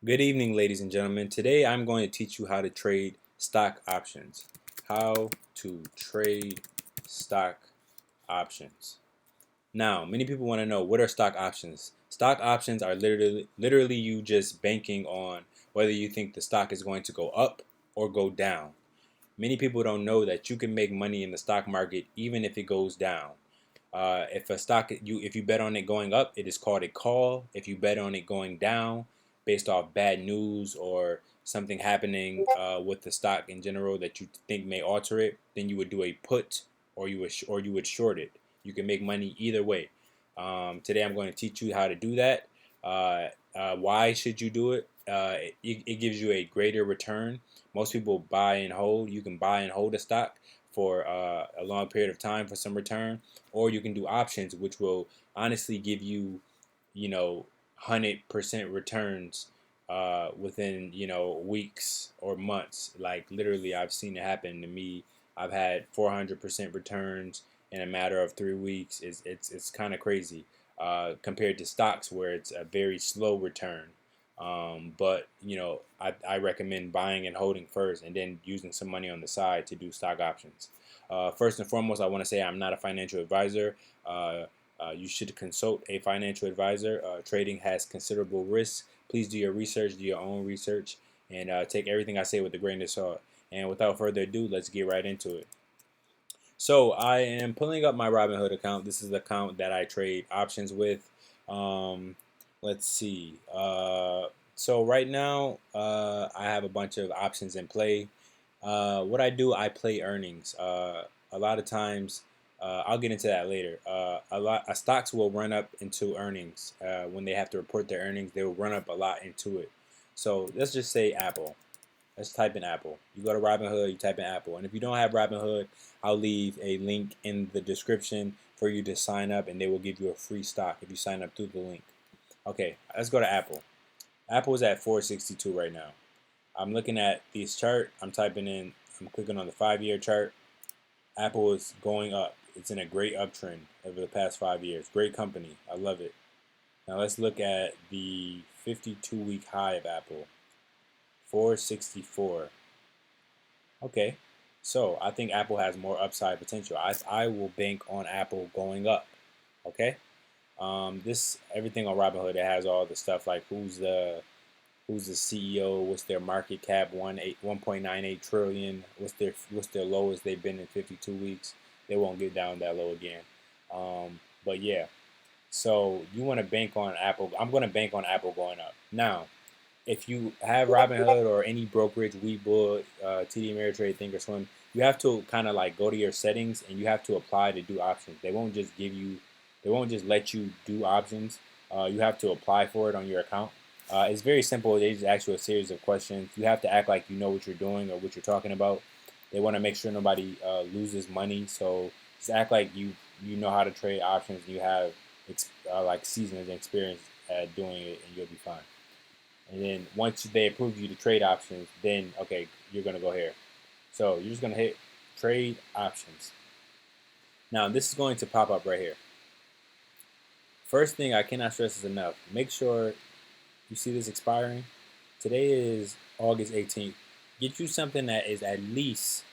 Good evening, ladies and gentlemen. Today I'm going to teach you how to trade stock options. How to trade stock options. Now, many people want to know, what are stock options? Stock options are literally you just banking on whether you think the stock is going to go up or go down. Many people don't know that you can make money in the stock market even if it goes down. If you bet on it going up, it is called a call. If you bet on it going down, based off bad news or something happening with the stock in general that you think may alter it, then you would do a put, or you would short it. You can make money either way. Today I'm going to teach you how to do that. Why should you do it? It gives you a greater return. Most people buy and hold. You can buy and hold a stock for a long period of time for some return, or you can do options, which will honestly give you, 100% returns within weeks or months. Like literally, I've seen it happen to me. I've had 400% returns in a matter of 3 weeks. It's kind of crazy compared to stocks where it's a very slow return. But I recommend buying and holding first, and then using some money on the side to do stock options. First and foremost, I want to say I'm not a financial advisor. You should consult a financial advisor. Trading has considerable risks. Please do your research, do your own research, and take everything I say with a grain of salt. And without further ado, let's get right into it. So I am pulling up my Robinhood account. This is the account that I trade options with. Um, let's see. So right now, I have a bunch of options in play. What I do, I play earnings. A lot of times, I'll get into that later. Stocks will run up into earnings when they have to report their earnings. They will run up a lot into it. So let's just say Apple. Let's type in Apple. You go to Robinhood, you type in Apple. And if you don't have Robinhood, I'll leave a link in the description for you to sign up, and they will give you a free stock if you sign up through the link. Okay, let's go to Apple. Apple is at 462 right now. I'm looking at this chart. I'm clicking on the 5-year chart. Apple is going up. It's in a great uptrend over the past 5 years. Great company. I love it. Now let's look at the 52-week high of Apple. 464. Okay, so I think Apple has more upside potential. I will bank on Apple going up. Okay, this everything on Robinhood, it has all the stuff like who's the CEO, what's their market cap, 1.98 trillion, what's their lowest they've been in 52 weeks. They won't get down that low again. But yeah, so you want to bank on Apple. I'm going to bank on Apple going up. Now, if you have Robinhood or any brokerage, Webull, TD Ameritrade, Thinkorswim, you have to kind of like go to your settings and you have to apply to do options. They won't just let you do options. You have to apply for it on your account. It's very simple. They just ask you a series of questions. You have to act like you know what you're doing or what you're talking about. They want to make sure nobody loses money, so just act like you know how to trade options. And you have like seasoned experience at doing it, and you'll be fine. And then once they approve you to trade options, then okay, you're gonna go here. So you're just gonna hit trade options. Now this is going to pop up right here. First thing I cannot stress this enough: make sure you see this expiring. Today is August 18th. Get you something that is at least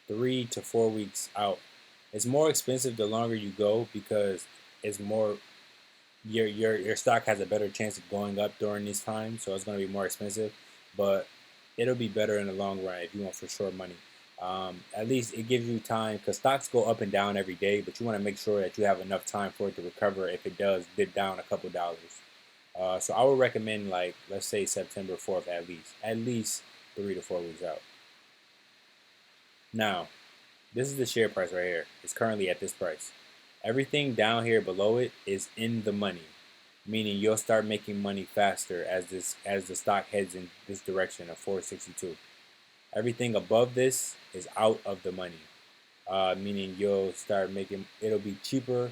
3 to 4 weeks out. It's more expensive the longer you go because it's more your stock has a better chance of going up during this time, so it's going to be more expensive, but it'll be better in the long run if you want for sure money. At least it gives you time because stocks go up and down every day, but you want to make sure that you have enough time for it to recover if it does dip down a couple dollars. So I would recommend, like, let's say September 4th at least 3 to 4 weeks out. Now, this is the share price right here. It's currently at this price. Everything down here below it is in the money, meaning you'll start making money faster as the stock heads in this direction of 462. Everything above this is out of the money, meaning you'll start making it'll be cheaper,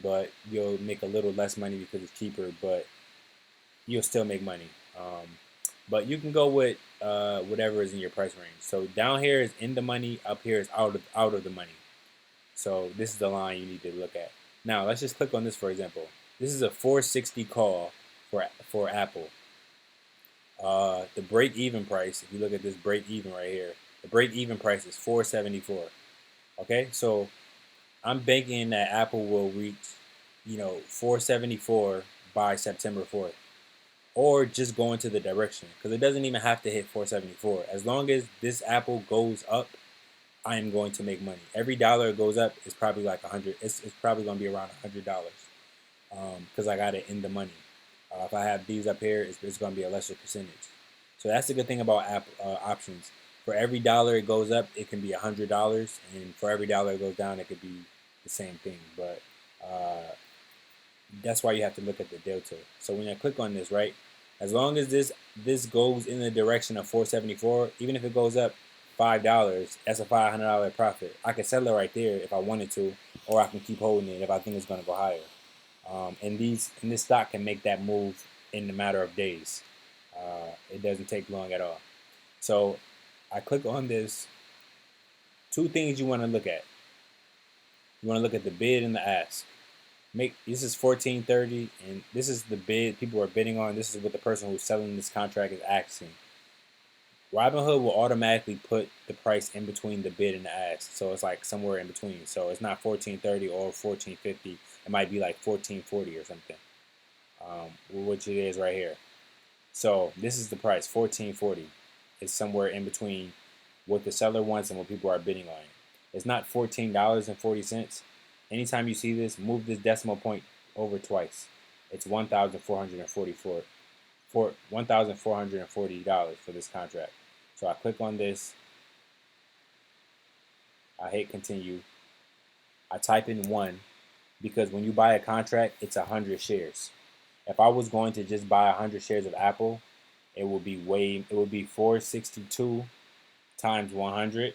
but you'll make a little less money because it's cheaper, but you'll still make money. But you can go with whatever is in your price range. So down here is in the money, up here is out of the money. So this is the line you need to look at. Now let's just click on this for example. This is a 460 call for Apple. The break even price, if you look at this break even right here, the break even price is 474. Okay, so I'm banking that Apple will reach, 474 by September 4th, or just go into the direction, because it doesn't even have to hit 474. As long as this Apple goes up, I am going to make money. Every dollar it goes up is probably like 100. It's probably going to be around $100, because I got it in the money. If I have these up here, it's going to be a lesser percentage. So that's the good thing about app options. For every dollar it goes up, it can be $100, and for every dollar it goes down, it could be the same thing. But that's why you have to look at the delta. So when I click on this, right, as long as this goes in the direction of 474, even if it goes up $5, that's a $500 profit. I can sell it right there if I wanted to, or I can keep holding it if I think it's going to go higher. And this stock can make that move in a matter of days. It doesn't take long at all. So I click on this. Two things you want to look at. You want to look at the bid and the ask. This is 1430, and this is the bid people are bidding on. This is what the person who's selling this contract is asking. Robinhood will automatically put the price in between the bid and the ask, so it's like somewhere in between. So it's not 1430 or 1450. It might be like 1440 or something, which it is right here. So this is the price, 1440. It's somewhere in between what the seller wants and what people are bidding on. It's not $14.40. Anytime you see this, move this decimal point over twice. It's $1,444 for $1,440 for this contract. So I click on this. I hit continue. I type in 1, because when you buy a contract, it's 100 shares. If I was going to just buy 100 shares of Apple, it would be 462 times 100,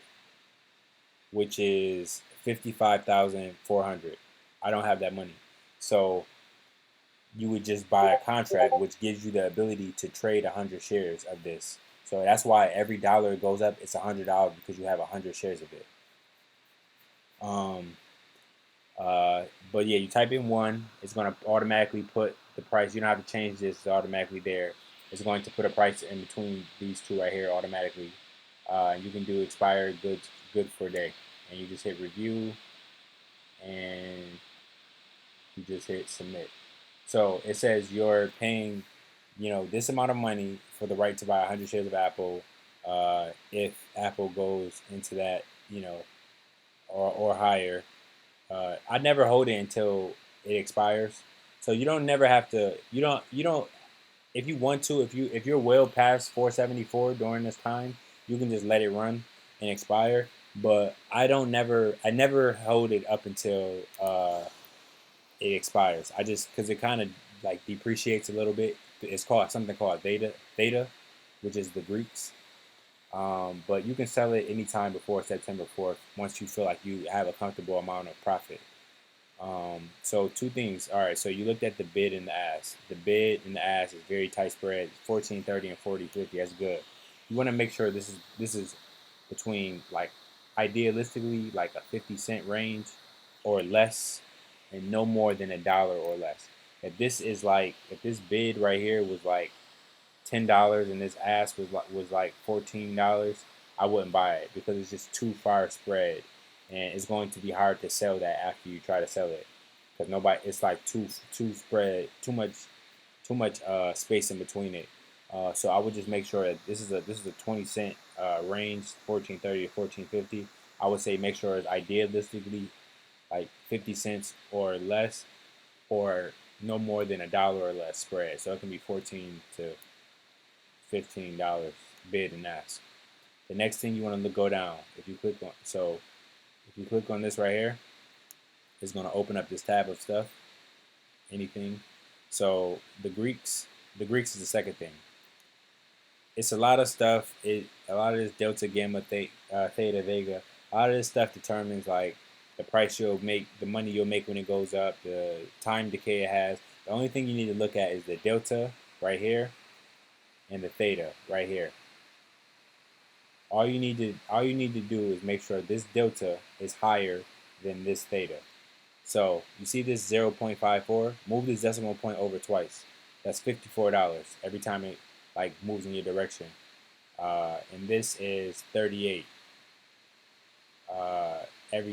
which is 55,400. I don't have that money. So you would just buy a contract, which gives you the ability to trade 100 shares of this. So that's why every dollar it goes up, it's $100, because you have 100 shares of it. Um, but yeah, you type in 1, it's going to automatically put the price. You don't have to change this; it's automatically there. It's going to put a price in between these two right here automatically. And you can do expired goods, good for a day, and you just hit review, and you just hit submit. So it says you're paying, this amount of money for the right to buy 100 shares of Apple, if Apple goes into that, or higher. I never hold it until it expires. So you don't never have to. You don't. If you want to, if you're well past 474 during this time, you can just let it run and expire. But I never hold it up until it expires. I just, because it kind of like depreciates a little bit. It's called something called theta, which is the Greeks. But you can sell it anytime before September 4th once you feel like you have a comfortable amount of profit. So two things. All right, so you looked at the bid and the ask. The bid and the ask is very tight spread, 1430 and 4050. That's good. You want to make sure this is between, like, idealistically like a 50-cent range or less, and no more than $1 or less. If this bid right here was like $10 and this ask was like $14, I wouldn't buy it, because it's just too far spread, and it's going to be hard to sell that after you try to sell it, because nobody. It's like too spread, too much space in between it. So I would just make sure that this is a 20-cent range, 1430 to 1450. I would say make sure it's idealistically like 50 cents or less, or no more than $1 or less spread. So it can be 14 to $15 bid and ask. The next thing you want to go down, if you click on this right here, it's going to open up this tab of stuff, anything. So the Greeks is the second thing. It's a lot of stuff. A lot of this delta, gamma, theta, vega. A lot of this stuff determines like the price you'll make, the money you'll make when it goes up, the time decay it has. The only thing you need to look at is the delta right here and the theta right here. All you need to do is make sure this delta is higher than this theta. So you see this 0.54? Move this decimal point over twice. That's $54 every time like moves in your direction. And this is 38.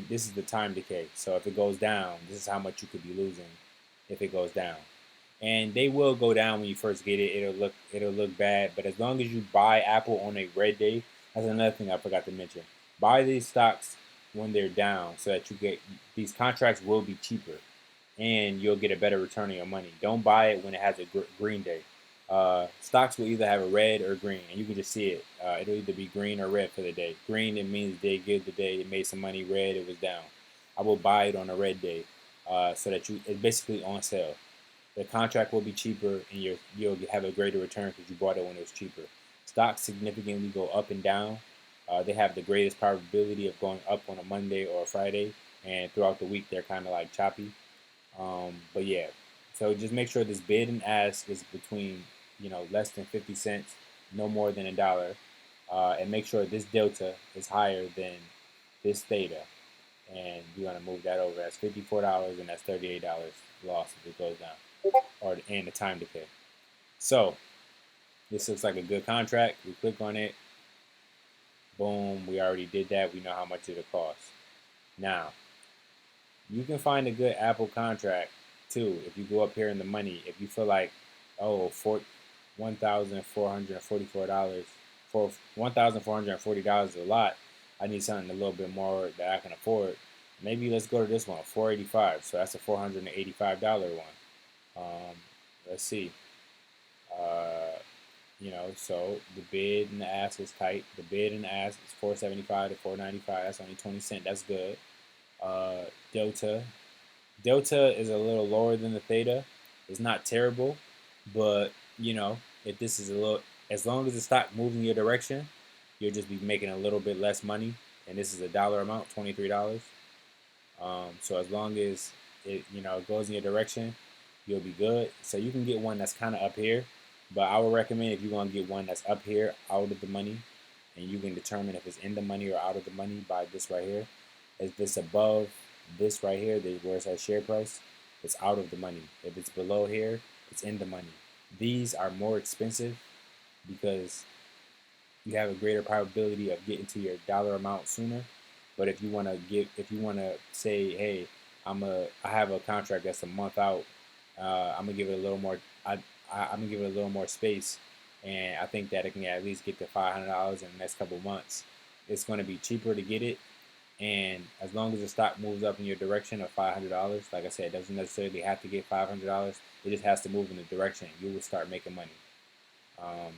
This is the time decay. So if it goes down, this is how much you could be losing if it goes down. And they will go down when you first get it. It'll look bad, but as long as you buy Apple on a red day, that's another thing I forgot to mention. Buy these stocks when they're down, so that you get these contracts will be cheaper, and you'll get a better return on your money. Don't buy it when it has a green day. Stocks will either have a red or green, and you can just see it. It'll either be green or red for the day. Green, it means they give the day, it made some money. Red, it was down. I will buy it on a red day, so that it's basically on sale. The contract will be cheaper, and you'll have a greater return because you bought it when it was cheaper. Stocks significantly go up and down. They have the greatest probability of going up on a Monday or a Friday, and throughout the week they're kind of like choppy. But yeah, so just make sure this bid and ask is between less than 50 cents, no more than $1, and make sure this delta is higher than this theta, and you want to move that over. That's $54, and that's $38 loss if it goes down, and the time decay. So this looks like a good contract. We click on it. Boom, we already did that. We know how much it'll cost. Now, you can find a good Apple contract too if you go up here in the money. If you feel like, oh, $1,444 for $1,440 is a lot. I need something a little bit more that I can afford. Maybe let's go to this one, $485. So that's a $485 one. Let's see. Uh, so the bid and the ask is tight. The bid and the ask is 475 to 495. That's only 20 cents. That's good. Uh, Delta. Delta is a little lower than the theta. It's not terrible, but if this is a little, as long as the stock moves in your direction, you'll just be making a little bit less money. And this is a dollar amount, $23. So as long as it goes in your direction, you'll be good. So you can get one that's kind of up here, but I would recommend if you're gonna get one that's up here, out of the money, and you can determine if it's in the money or out of the money by this right here. If it's above this right here, where it says share price, it's out of the money. If it's below here, it's in the money. These are more expensive because you have a greater probability of getting to your dollar amount sooner. But if you want to say, hey, I have a contract that's a month out, I'm gonna give it a little more. I'm gonna give it a little more space, and I think that it can at least get to $500 in the next couple of months. It's gonna be cheaper to get it, and as long as the stock moves up in your direction of $500, like I said, it doesn't necessarily have to get $500. It just has to move in the direction. You will start making money. Um,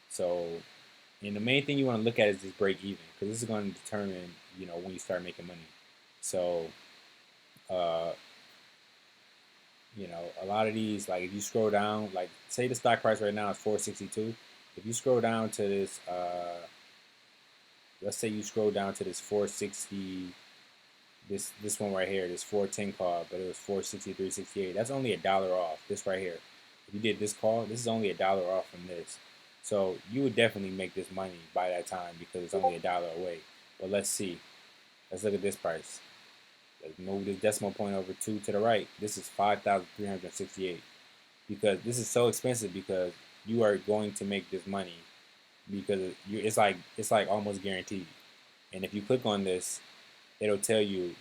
so, and the main thing you want to look at is this break even, because this is going to determine, when you start making money. So, uh, a lot of these, like if you scroll down, like say the stock price right now is 462. If you scroll down to this, let's say you scroll down to this 460, this one right here, this 410 call, but it was 463.68. That's only $1 off. This right here. If you did this call, this is only $1 off from this. So you would definitely make this money by that time because it's only $1 away. But let's see. Let's look at this price. Let's move this decimal point over 2 to the right. This is 5,368 because this is so expensive because you are going to make this money because it's like almost guaranteed. And if you click on this, it'll tell you,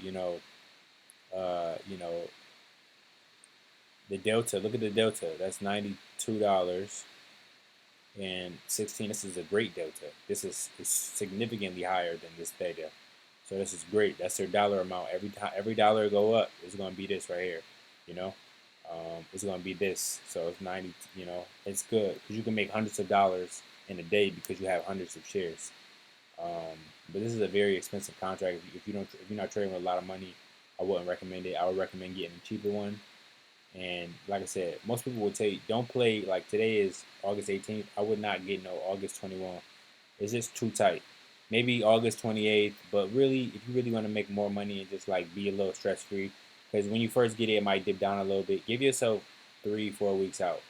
the delta. Look at the delta. That's $92.16. This is a great delta. This is significantly higher than this theta. So this is great. That's their dollar amount. Every dollar go up, it's gonna be this right here. You know, it's gonna be this. So it's 90. It's good because you can make hundreds of dollars in a day because you have hundreds of shares. But this is a very expensive contract. If you're not trading with a lot of money, I wouldn't recommend it. I would recommend getting a cheaper one. And like I said, most people would tell you don't play. Like today is August 18th. I would not get no August 21. It's just too tight. Maybe August 28th, but really, if you really want to make more money and just like be a little stress free, because when you first get it might dip down a little bit. Give yourself 3-4 weeks out.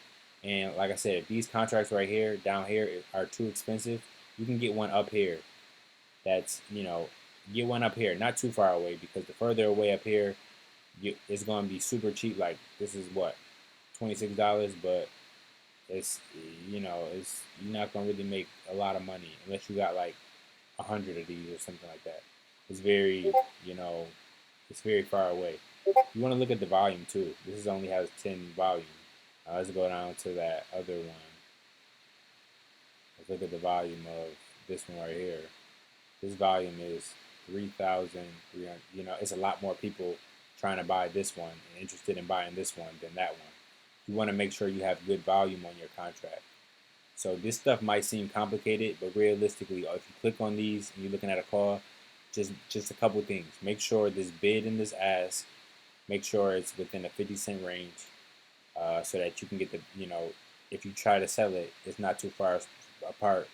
And like I said, if these contracts right here, down here, are too expensive, you can get one up here. That's get one up here, not too far away, because the further away up here, it's going to be super cheap. Like this is what $26, but it's it's you're not gonna really make a lot of money unless you got like 100 of these or something like that. It's very you know it's very far away. You want to look at the volume too. This is only has 10 volume. Let's go down to that other one. Let's look at the volume of this one right here. This volume is 3,300. It's a lot more people trying to buy this one and interested in buying this one than that one. You want to make sure you have good volume on your contract. So this stuff might seem complicated, but realistically, if you click on these and you're looking at a call, just a couple things. Make sure this bid and this ask, make sure it's within a 50 cent range, so that you can get if you try to sell it, it's not too far apart.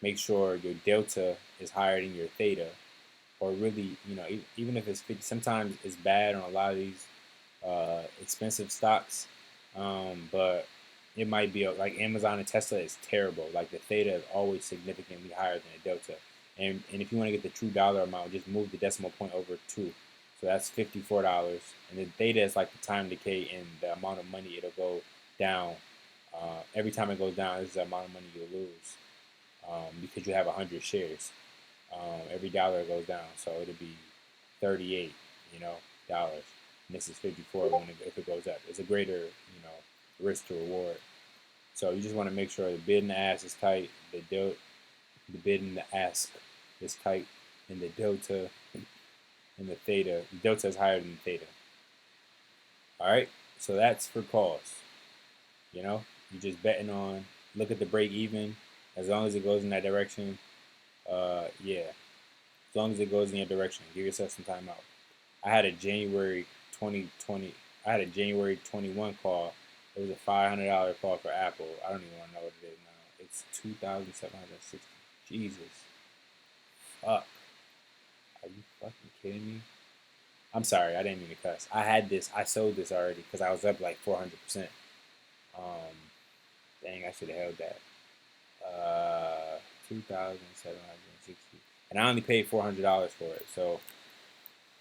Make sure your delta is higher than your theta, or really, even if it's 50, sometimes it's bad on a lot of these expensive stocks, but it might be like Amazon and Tesla is terrible. Like the theta is always significantly higher than the delta. And if you want to get the true dollar amount, just move the decimal point over 2. So that's $54. And the theta is like the time decay and the amount of money it'll go down. Every time it goes down, this is the amount of money you'll lose, because you have 100 shares. Every dollar goes down, so it'll be 38, dollars. And this is 54 if it goes up. It's a greater, risk to reward. So you just want to make sure the bid and the ask is tight, the bid and the ask is tight, and the delta and the theta. The delta is higher than the theta. All right, so that's for calls. You're just betting on. Look at the break even. As long as it goes in that direction, yeah. As long as it goes in your direction, give yourself some time out. I had a January 2020. I had a January 21 call. It was a $500 call for Apple. I don't even want to know what it is now. It's 2,760. Jesus, fuck. Are you fucking kidding me? I'm sorry. I didn't mean to cuss. I had this. I sold this already because I was up like 400%. Um, dang, I should have held that. 2,760, and I only paid $400 for it. So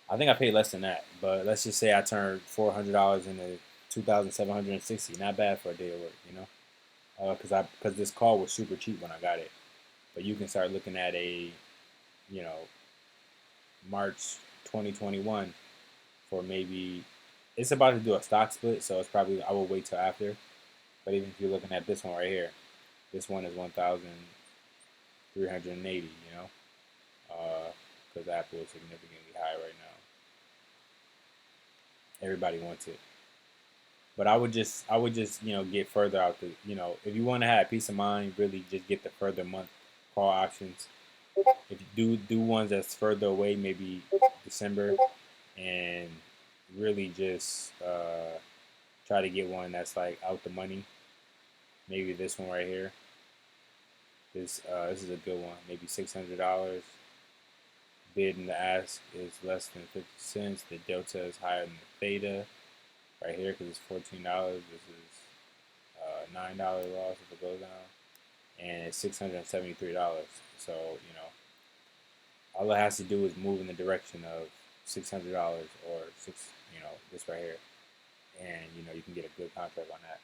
I think I paid less than that. But let's just say I turned $400 into 2,760. Not bad for a day of work, because this call was super cheap when I got it. But you can start looking at a you know March 2021 for maybe it's about to do a stock split, so it's probably I will wait till after. But even if you're looking at this one right here, this one is 1,380. Because Apple is significantly high right now. Everybody wants it. But I would just get further out the if you want to have peace of mind, really just get the further month call options. If you do ones that's further away, maybe December, and really just try to get one that's like out the money. Maybe this one right here. This is a good one. Maybe $600. Bid and the ask is less than 50 cents. The delta is higher than the theta right here because it's $14. This is $9 loss if it goes down, and it's $673. So all it has to do is move in the direction of $600 or this right here, and you can get a good contract on that.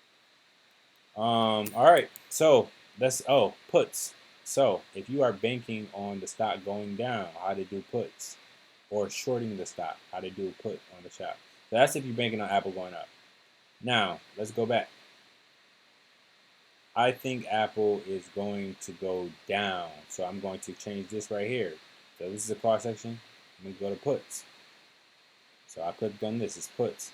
All right, so that's puts. So if you are banking on the stock going down, how to do puts, or shorting the stock, how to do a put on the stock. So that's if you're banking on Apple going up. Now let's go back. I think Apple is going to go down, so I'm going to change this right here. So this is a cross section. I'm going to go to puts. So I clicked on this. It's puts.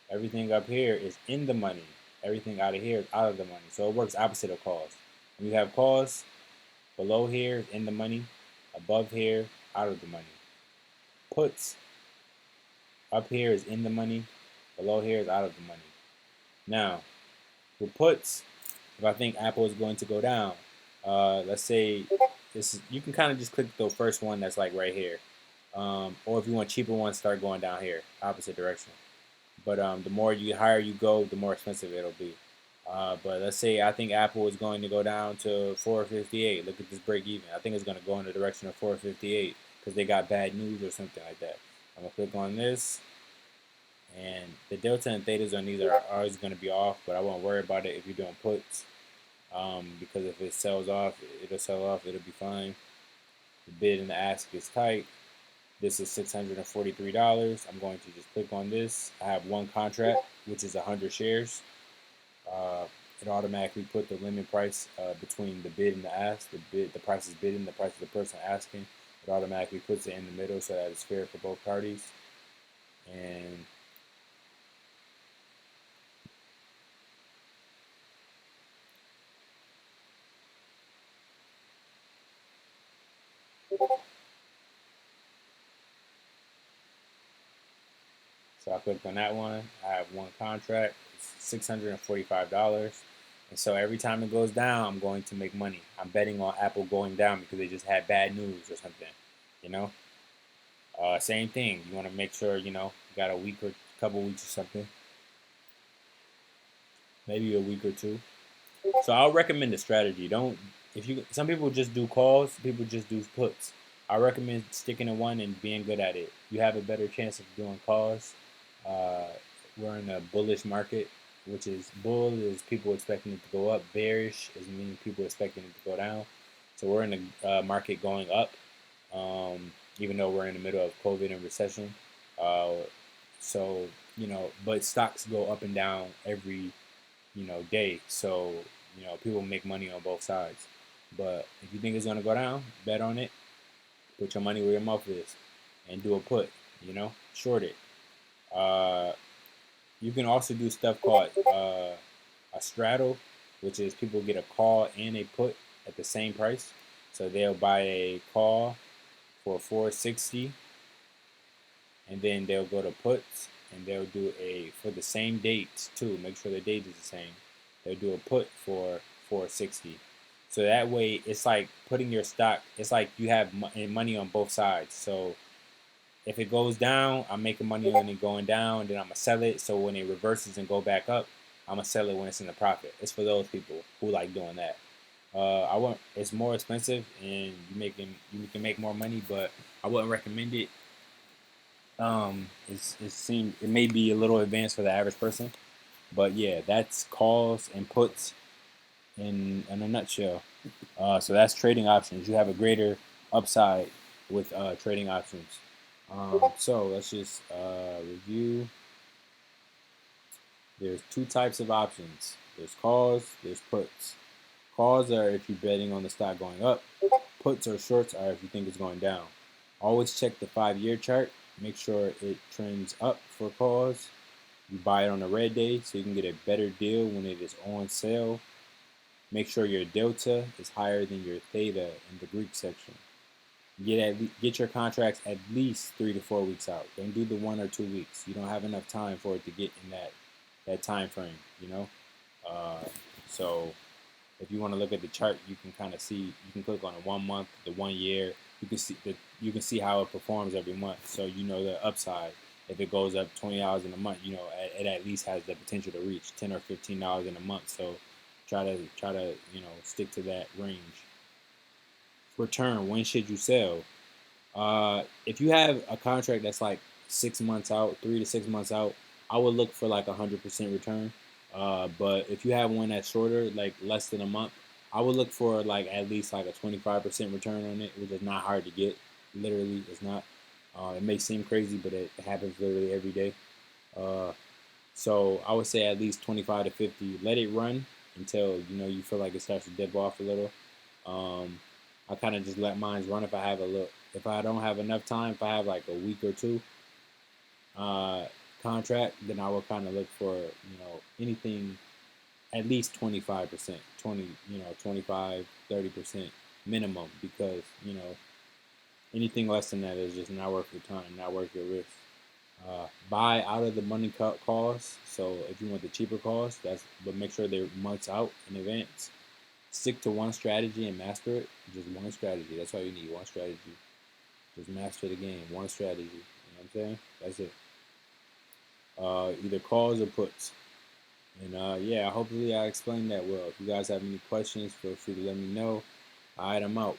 Everything up here is in the money. Everything out of here is out of the money. So it works opposite of calls. When you have calls, below here is in the money. Above here, out of the money. Puts, up here is in the money. Below here is out of the money. Now, with puts, if I think Apple is going to go down, let's say you can kind of just click the first one that's like right here. Or if you want cheaper ones, start going down here, opposite direction. But the more higher you go, the more expensive it'll be. But let's say I think Apple is going to go down to 458. Look at this break even. I think it's going to go in the direction of 458 because they got bad news or something like that. I'm going to click on this. And the delta and thetas on these are always going to be off, but I won't worry about it if you're doing puts. because if it sells off, it'll sell off. It'll be fine. The bid and the ask is tight. This is $643. I'm going to just click on this. I have one contract, which is 100 shares. Uh, it automatically put the limit price between the bid and the ask. The price is bidding, the price of the person asking. It automatically puts it in the middle so that it's fair for both parties. And so I clicked on that one. I have one contract. It's $645. And so every time it goes down, I'm going to make money. I'm betting on Apple going down because they just had bad news or something. You know, same thing. You want to make sure you got a week or couple weeks or something, maybe a week or two. So I'll recommend the strategy. Don't if you some people just do calls, people just do puts. I recommend sticking to one and being good at it. You have a better chance of doing calls. Uh, we're in a bullish market, which is bull is people expecting it to go up. Bearish is meaning people expecting it to go down. So we're in a market going up, even though we're in the middle of COVID and recession. Uh, so but stocks go up and down every day. So people make money on both sides. But if you think it's gonna go down, bet on it. Put your money where your mouth is, and do a put. Short it. Uh, you can also do stuff called a straddle, which is people get a call and a put at the same price. So they'll buy a call for 460, and then they'll go to puts and they'll do a for the same dates too. Make sure the date is the same. They'll do a put for 460. So that way, it's like putting your stock. It's like you have money on both sides. So if it goes down, I'm making money on it going down. Then I'm gonna sell it. So when it reverses and go back up, I'm gonna sell it when it's in the profit. It's for those people who like doing that. I want it's more expensive and you can make more money, but I wouldn't recommend it. It may be a little advanced for the average person, but yeah, that's calls and puts in a nutshell. So that's trading options. You have a greater upside with trading options. So let's just review. There's two types of options. There's calls. There's puts. Calls are if you're betting on the stock going up. Puts or shorts are if you think it's going down. Always check the 5-year chart. Make sure it trends up for calls. You buy it on a red day so you can get a better deal when it is on sale. Make sure your delta is higher than your theta in the Greek section. Get your contracts at least 3 to 4 weeks out. Don't do the 1 or 2 weeks. You don't have enough time for it to get in that time frame. Uh, so if you want to look at the chart, you can kind of see. You can click on the 1 month, the 1 year. You can see how it performs every month. So the upside. If it goes up $20 in a month, it at least has the potential to reach $10 or $15 in a month. So try to stick to that range. Return. When should you sell? If you have a contract that's like 6 months out, 3 to 6 months out, I would look for like 100% return. But if you have one that's shorter, like less than a month, I would look for like at least like a 25% return on it, which is not hard to get. Literally, it's not. It may seem crazy, but it happens literally every day. Uh, so I would say at least 25 to 50. Let it run until you feel like it starts to dip off a little. Um, I kind of just let mine run if I have a look. If I don't have enough time, if I have like a week or two uh, contract, then I will kind of look for anything at least 25%, 25, 30% minimum because anything less than that is just not worth your time, not worth your risk. Buy out of the money calls. So if you want the cheaper calls, but make sure they're months out in advance. Stick to one strategy and master it. Just one strategy. That's all you need. One strategy. Just master the game. One strategy. You know what I'm saying? That's it. Either calls or puts. And yeah, hopefully I explained that well. If you guys have any questions, feel free to let me know. All right, I'm out.